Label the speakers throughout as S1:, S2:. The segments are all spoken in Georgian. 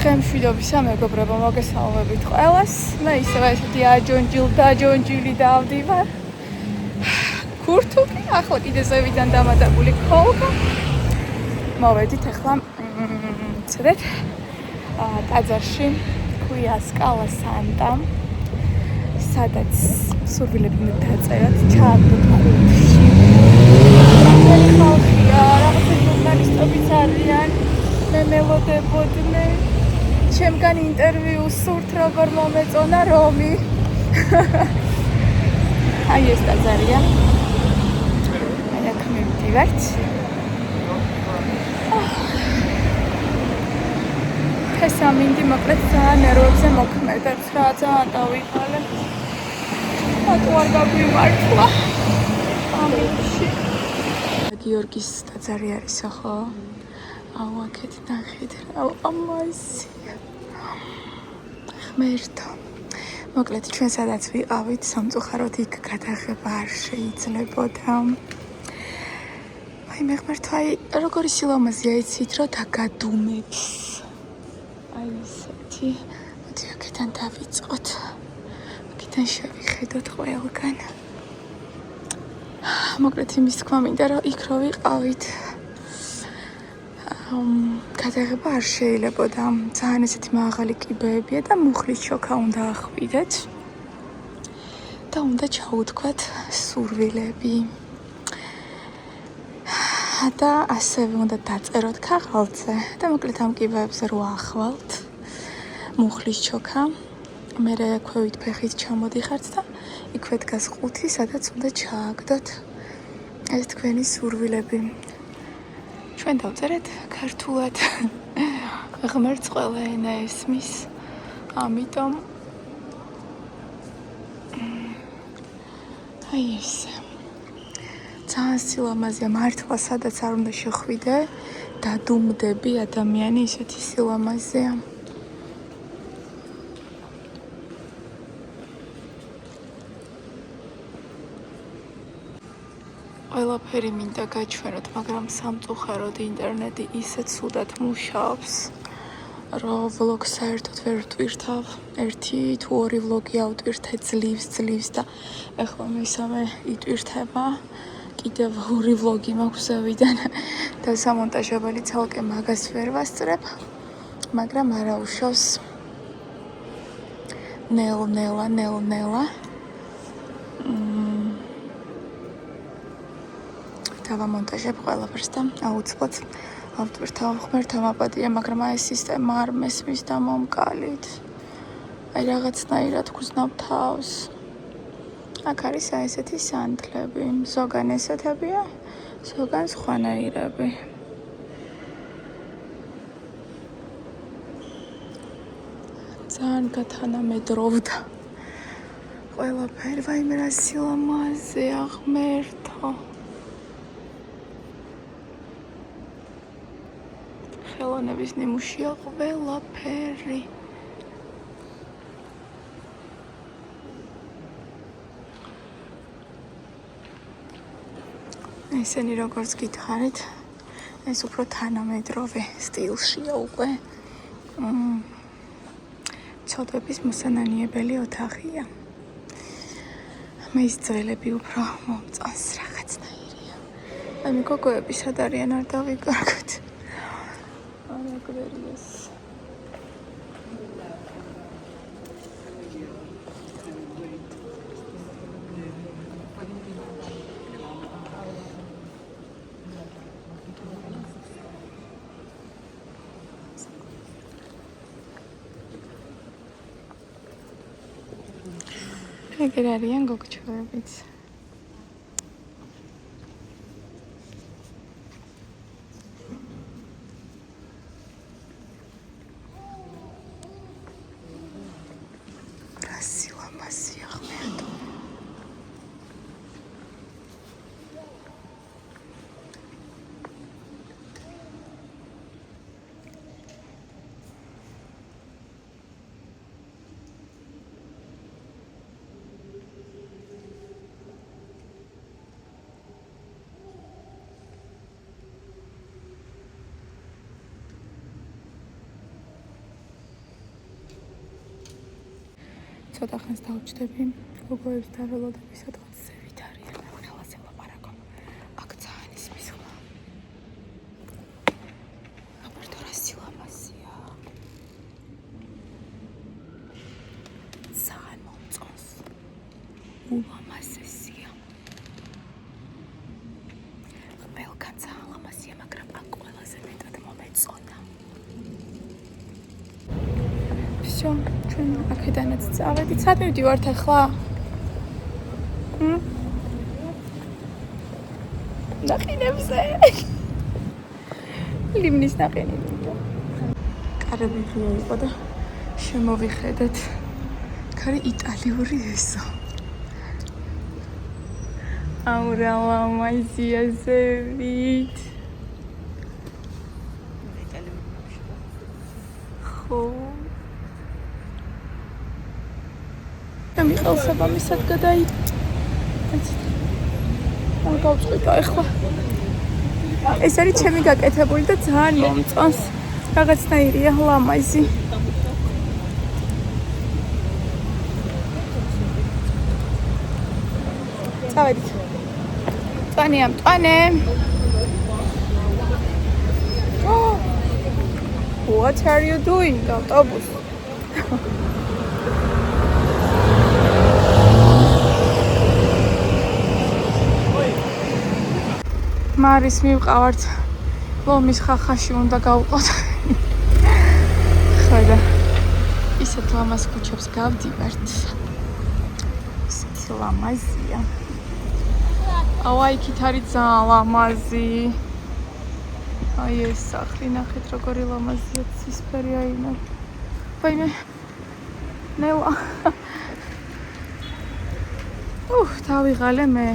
S1: ხემშვიდობისა მეგობრებო, მოგესალმებით ყველას. მე ისევ ესეთი დაჯონჯილი დავდივარ. ქურთუკი, ახლა კიდე ზევიდან დამატებული ქოლგა. მოვედით ახლა ცდეთ ტაძარში, ქვია სკალა სანტა, სადაც სურვილები უნდა დაწეროთ, ჩააგდოთ ხუთში. ხალხია, რაღაცა ჟურნალისტებიც არიან, მე მელოდებოდნენ. ჩემგან ინტერვიუს სურთ როგორ მომეწონა რომი. აი ეს ტაძარია. აქ მივდივართ. ესამინდი მოკლედ ძალიან ნერვებზე მოქმედებს რა, ძალიან დავიღალე. რატო არ გაგვიმართლა? ამაში. გიორგის ტაძარი არის ხო? აუ აქეთ ნახეთ რა, ამაზი. ღმერთო. მოკლედ ჩვენ სადაც ვიყავით, სამწუხაროდ იქ გადაღება არ შეიძლებოდა. აი მე ღმერთო, აი როგორი სილამაზეა იცით რომ დაგადუმებს. აი ესეთი. მოდი აქედან დავიწყოთ. აქედან შევიხედოთ ყველგან. მოკლედ იმის თქმა მინდა რომ იქ რო ვიყავით გადაღება არ შეიძლებოდა. ძალიან ესეთი მაღალი კიბეებია და მუხლის ჩოქა უნდა ახვიდეთ. და უნდა ჩაუთქვათ სურვილები. და ასევე უნდა დაწეროთ ქაღალდზე და მოკლედ ამ კიბეებზე რო ახვალთ მუხლის ჩოქა, მერე ქვევით ფეხით ჩამოდიხართ და იქვე დგას ყუთი, სადაც უნდა ჩააგდოთ ეს თქვენი სურვილები. ჩვენ დავწერეთ ქართულად. ღმერთს ყველა ენა ესმის. ამიტომ აი ესე. ძალიან სილამაზეა მართლა, სადაც არ უნდა შეხვიდე, დადუმდები ადამიანი, ისეთი სილამაზეა. ყველაფერი მინდა გაჩვენოთ, მაგრამ სამწუხაროდ ინტერნეტი ისე ცუდად მუშაობს, რომ ვლოგს საერთოდ ვერ ვტვირთავ. ერთი თუ ორი ვლოგი ავტვირთე ძლივს და ეხლა მესამე იტვირთება. კიდევ ორი ვლოგი მაქვს ზევიდან და სამონტაჟებელი ცალკე მაგას ვერ ვასწრებ, მაგრამ არა უშავს. ნელ-ნელა დავამონტაჟებ ყველაფერს და აუცილებლად ავტვირთავ. ღმერთმა მაპატია, მაგრამ აი ეს სისტემა არ მესმის და მომკალით. აი რაღაცნაირად გრძნობ თავს. აქ არის აი ესეთი სანდლები. ზოგან ესეთებია, ზოგან სხვანაირები. ძალიან გათანამედროვდა ყველაფერი. ვაიმე რა სილამაზეა, ღმერთო. ხელოვნების ნიმუშია ყველაფერი. ესენი როგორც გითხარით, ეს უფრო თანამედროვე სტილშია უკვე. ცოდვების მოსანანიებელი ოთახია. მე ის ძველები უფრო მომწონს რაღაცნაირია. აი მე გოგოები სად არიან არ დავიკარგოთ. Aquarius. ეგერ არიან გოგოჩოებიც. ცოტა ხანს დავჭდები გოგოებს და ველოდები სადღაც ზევით არიან ხელაზე ლაპარაკო აქ ძალიან ისმის ხმა აბერტო რა სილამაზია ძალიან მომწონს ულამაზესია ყველგან ძალიან ლამაზია მაგრამ აქ ყველაზე მეტად მომეწონა всё ჩვენ აქედანაც წავედით სად მივდივართ ახლა ნახინებზე ლიმნის ნახინი კარები ღია იყო და შემოვიხედეთ კარი იტალიური ესო აურა ლამაზია ზევით ხო მიყალსაბამისად არ გავწყვიტა ახლა ეს არის ჩემი გაკეთებული და ძალიან მომწონს რაღაცნაირია ლამაზი წავედით მწვანე ამტვანე What are you doing ავტობუს მარის მივყავართ ლომის ხახაში უნდა გავყოთ ხედა ისეთ ლამაზ ქუჩებს გავდივართ ისეთი ლამაზია აუ იქით არის ძალიან ლამაზი აი ეს სახლი ნახეთ როგორი ლამაზია ცისფერი აინა ვაიმე ნელა დავიღალე მე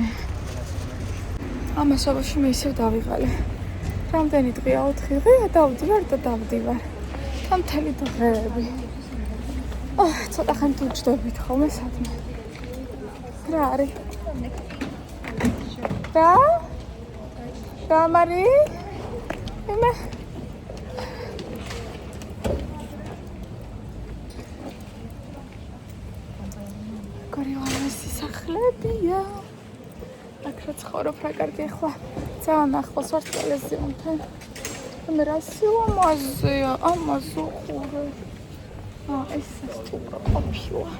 S1: ამასობაში მე ისევ დავიღალე. რამდენი დღეა 4 დღეა დავდივარ და დავდივარ. თამთელი დღეები. ცოტა ხანი უჯდებით ხოლმე სადმე. რა არის? რა? რა მარი? იმე? გორილამისი სახლებია. აქ რა ცხოვრობ რა კარგი ახლა ძალიან ახლოს ვარ ტელევიზიასთან მე რა სილამაზეა ამაზე ხურე ეს სტუმრო ყოფილა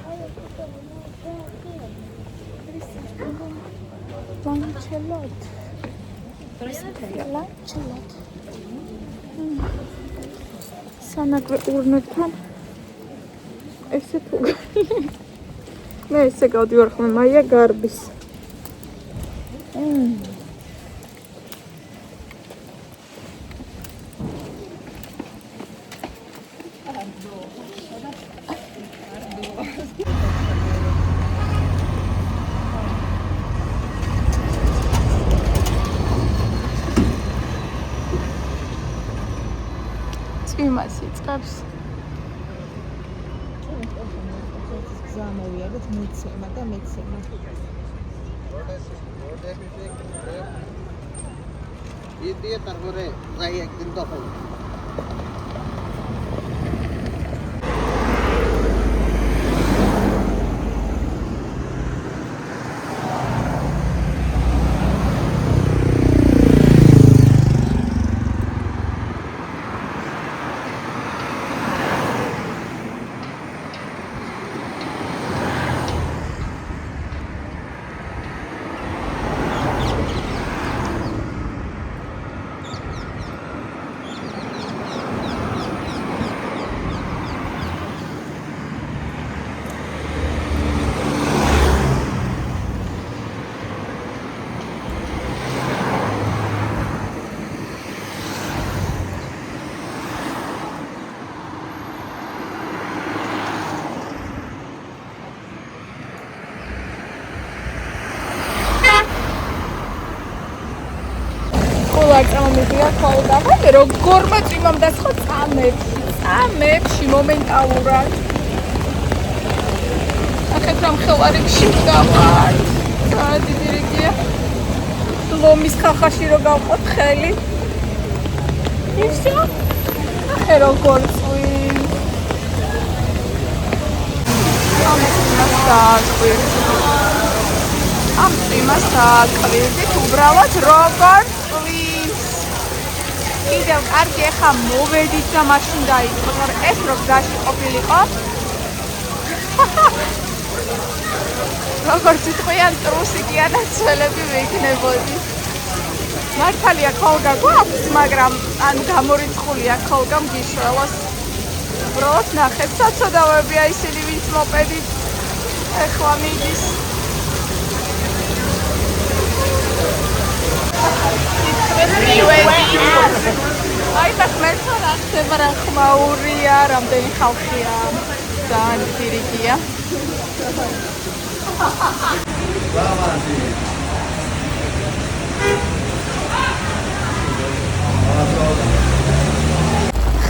S1: ლანჩელოთ ლანჩელოთ სანაგვე ურნეთთან ესე თუ მე ესე გავდივარ ხოლმე მაია გარბის წვიმას იწყებს
S2: გამოვიარეთ მეცემა და მეცემა
S3: দিয়ে তারপরে যাই একদিন তখন
S1: წამომიდია ხოლმე და როგორ მოწიმამ და სხვა წამებში მომენტალურად ახეთ რომ ხელარებში ვდავარ დიდი რიგია ლომის ხახაში რო გავყოთ ხელი ისე ახე როგორ წვიმს დააკვირდით. ამ წვიმას დააკვირდით უბრალოდ როგორ წვიმს. კიდევ კარგი ახლა მოვედით და მაშინ დაიწყო, მაგრამ ეს რო გზაში ყოფილიყო. როგორც თქვენ ტრუსიკიანად ცელები ვიქნებოდი. მართალია ხოლგა გვაქვს, მაგრამ ან გამორიცხულია ხოლგა მგიშველოს. უბრალოდ ნახეთ, საცოდავებია ისინი, ვინც მოპედით ეხლა მიდის. აი და ხმერთო რა ხდება, რა ხმაურია, რამდენი ხალხია. ძალიან პირიქია.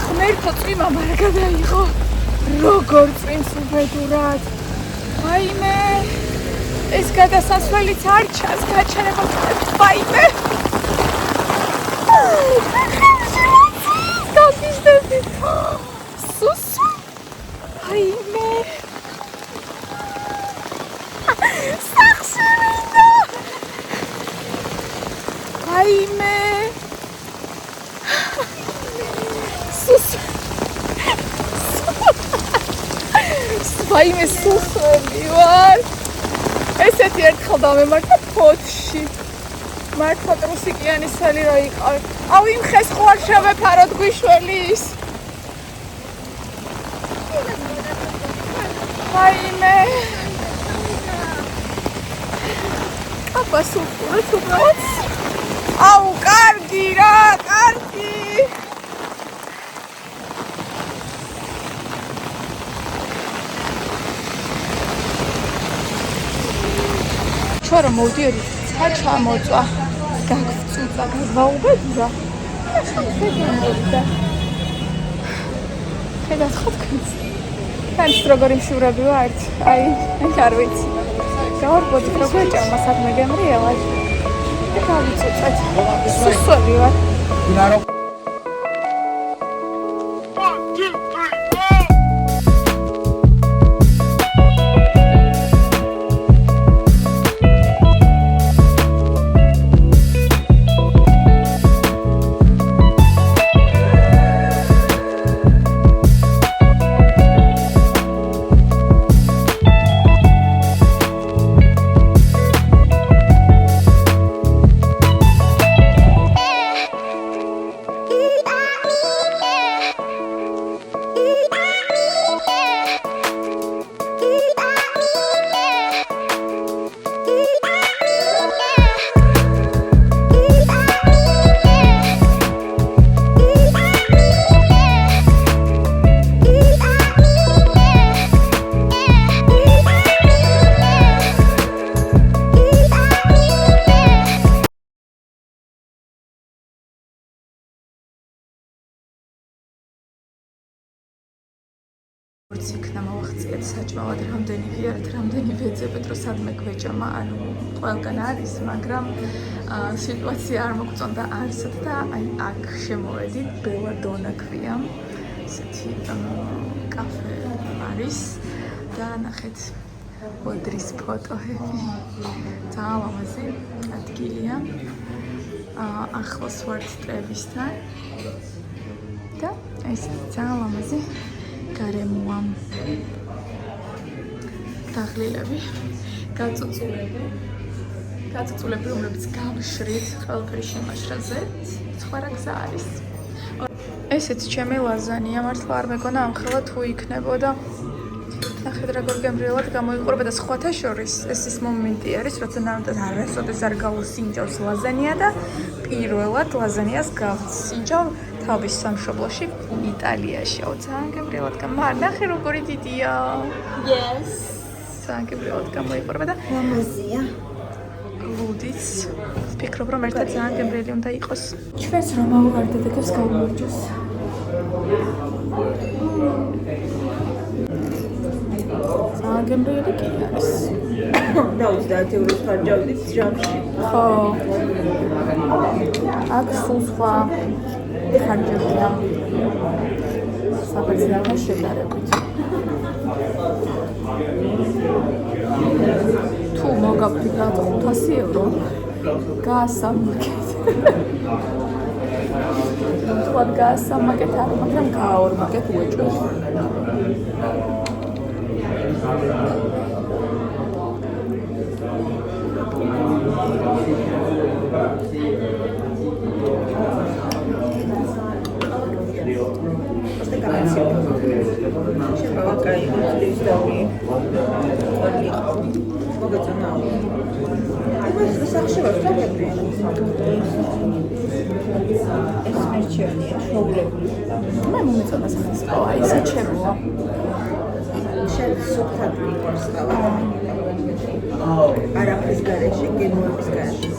S1: ხმერთო წვიმა მარ გადაიღო. როგორ წვიმს უბედურად. ვაიმე, ეს გადასასვლელიც არ ჩანს, გაჩერება ვქნებთ, ვაიმე. გაგიზდები. სუსუ. ვაიმე. სახსრინო. ვაიმე. სუსუ. ვაიმე სუსები ვარ. ესეთი ერთხელ დამემართა ფოთში. მართლა ტრუსიკიანი სელი რა იყავი. აუ იმ ხეს ხო არ შევეფაროთ გვიშველის. ვაიმე. აბას უყურეთ უბრალოდ. აუ კარგი რა, კარგი. ჩვენ რომ მოვდიოდით, ცა ჩამოწვა. გაგწუწა, გაგვაუბედურა. ხედავთ ხო თქვენს? თქვენს როგორი მშურები ვართ? აი, არ ვიცი. გავარბოდით რო გვეჭამა სადმე გემრიელად. და გავიწუწეთ. სუსვები ვარ. როგორც იქნა მოვახციეთ საჭმელად რამდენი ვიარეთ, რამდენი ვეძებეთ, რომ სადმე გვეჭამა, ანუ ყველგან არის, მაგრამ სიტუაცია არ მოგწონდა არსად და აი აქ შემოვედით, ბელადონა ქვია, ესეთი კაფე არის და ნახეთ ოდრის ფოტოები, ძალიან ლამაზი ადგილია, ახლოს ვართ ტრევისთან და ეს ძალიან ლამაზი გარემოა. დაღლილები, გაწუწულები, რომლებიც გავშრით ყველაფერი შემაშრაზე, სხვა რა გზა არის. ესეც ჩემი ლაზანია, მართლა არ მეგონა ამხელა თუ იქნებოდა. ნახეთ როგორ გემრიელად გამოიყურება და სხვათა შორის ეს ის მომენტი არის, როცა ნამდვილად არასოდეს არ გავუსინჯავს ლაზანია და პირველად ლაზანიას გავსინჯავ თავის სამშობლოში იტალიაში. ძალიან გემრიელად ნახე როგორი დიდია. Yes. ძალიან გემრიელად გამოიყურება და
S2: ლამაზია.
S1: ლუდიც. ვფიქრობ რომ ერთად ძალიან გემრიელი უნდა იყოს. ჩვენს რომაულ არდადეგებს გავმორჯოს. ძალიან გემრიელი კი არის.
S2: და 30 ევროს ხარჯავდით ჯამში.
S1: ხო. აქ სულ სხვა ხარჯებია. საბერძნეთთან შედარებით. თუ მოგაფრთხილდათ 500 евро, გაასამაგეთ. თქვათ გაასამაგეთ არა, მაგრამ გააორმაგეთ უეჭველი. მე მომეწონა სახის ყავა, ისე ჩემოა.
S2: შენ სუფთად ვიყავს ყავა. არაფრის გარეშე, გემოების გარეშე.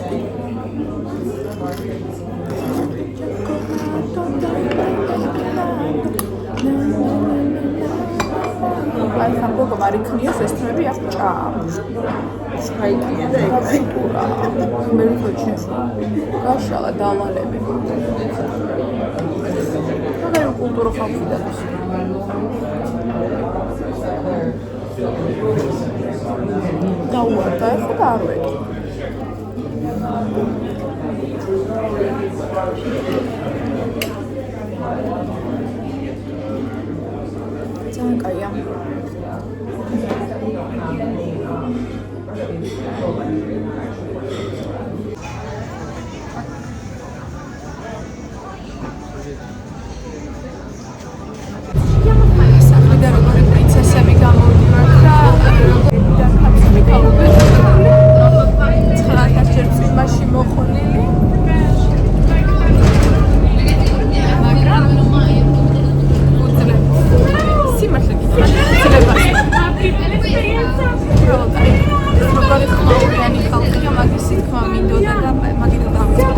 S2: აი ხამბოგო მარიქნიოს ეს თმები აქ ჭამს. ჩაიქია და
S1: ეკურა. მე ვქოჩი. გაშალა დავალები. და კულტურა ხალხიდანს. დაუარდა ხო და არ ვეკი. ძალიან კაია. სახლიდან როგორი პრინცესები გამოვიდივართ და როგორიდან კაცები გავუგებთ. 9 ჯერ წვიმაში მოხონილი. მაგრამ სიმართლე გითხრათ, როგორი ხმაურიანი ხალხია, მაგისი თქმა მინდოდა და მაგითო დავიწყე.